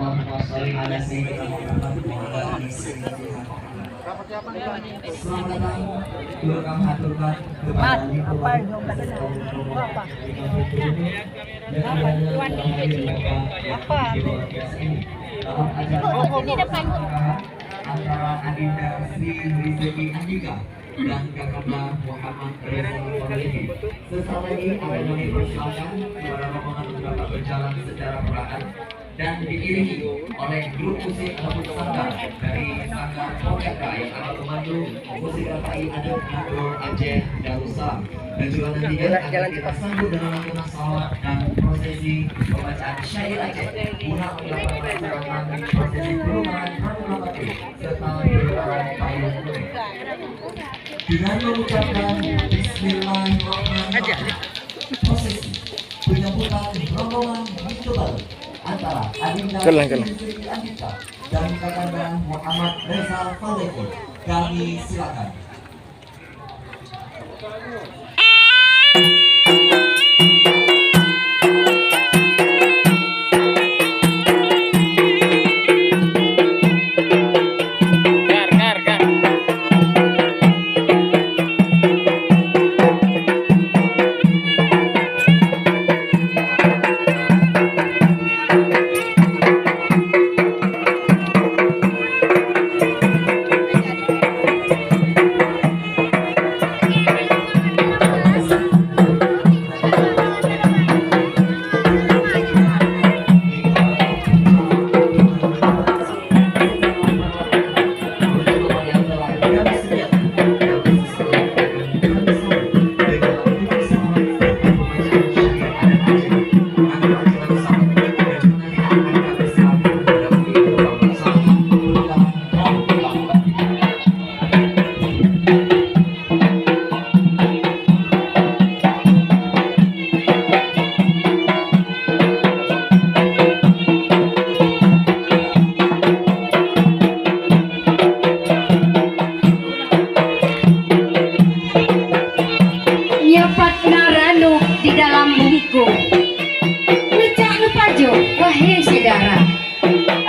Allahumma sholli ala sayyidina Muhammad wa ala ali sayyidina Muhammad. Selamat datang guru kami haturkan kepada Di depan antara Adinda Sri Rizki Andika dan Kakanda Muhammad Rizal Falehi. Sesaat lagi akan kami persilakan kepada rombongan untuk dapat berjalan secara perlahan dan diiringi oleh grup musik ataupun sanggar dari sanggar Pokeka yang akan memandu musik rapai adat Nagro Aceh Darussalam. Dan juga nantinya akan kita sambut dengan lantunan salawat dan prosesi pembacaan syair Aceh guna melakukan prosesi perumahan Ramulabatu serta perumahan payung kuning. Dengan mengucapkan Bismillahirrahmanirrahim, prosesi penyambutan rombongan Minggu Baru antara Adinda Sri Andika dan Kakanda Muhammad Rizal Falehi kami silakan.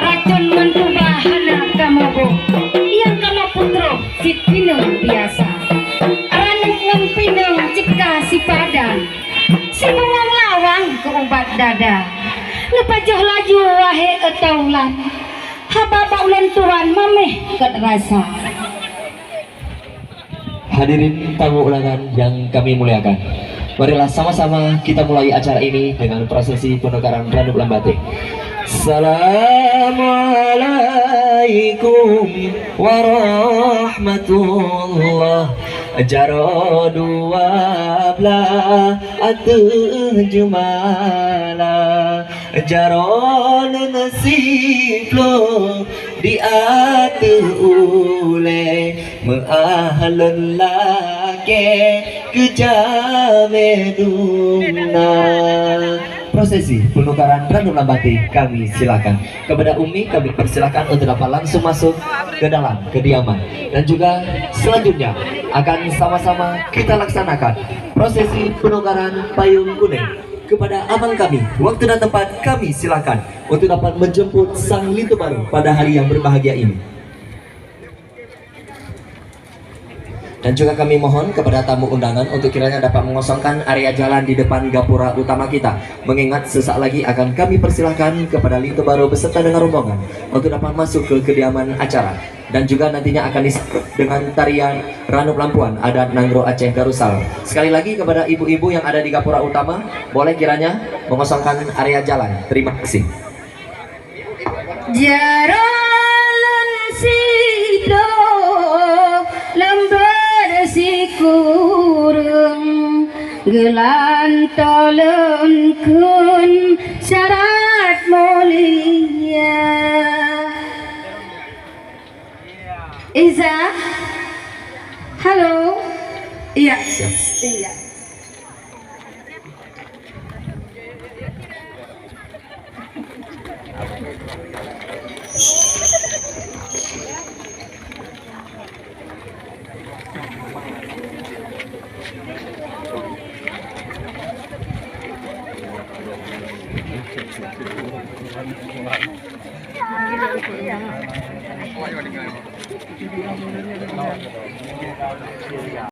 racun mantu bahana kamogo yang kama putro si pinung biasa ranuk wong pinung cipta si padan si bawang lawang ke obat dada lepajoh laju wahe etaulan hababa ulan tuan mameh ket rasa. Hadirin tamu undangan yang kami muliakan, marilah sama-sama kita mulai acara ini dengan prosesi penukaran Ranum Lambatik. Assalamualaikum warahmatullah. Jaradu wabla atuh jumala jaron nasiflo di atuh ule maahalun lake kejameduna. Prosesi penukaran Ranum Lambatik kami silakan. Kepada Umi kami persilakan untuk dapat langsung masuk ke dalam kediaman. Dan juga selanjutnya akan sama-sama kita laksanakan prosesi penukaran payung kuning. Kepada abang kami, waktu dan tempat kami silakan untuk dapat menjemput sang lintu baru pada hari yang berbahagia ini. Dan juga kami mohon kepada tamu undangan untuk kiranya dapat mengosongkan area jalan di depan gapura utama kita. Mengingat sesaat lagi akan kami persilahkan kepada lintu baru beserta dengan rombongan untuk dapat masuk ke kediaman acara. Dan juga nantinya akan disambut dengan tarian Ranum Lampuan adat Nagro Aceh Darussalam. Sekali lagi kepada ibu-ibu yang ada di gapura utama, boleh kiranya mengosongkan area jalan. Terima kasih. Jaran sido lembar si kurung gelantolen kun syarat mulia. Iza, halo, iya, iya.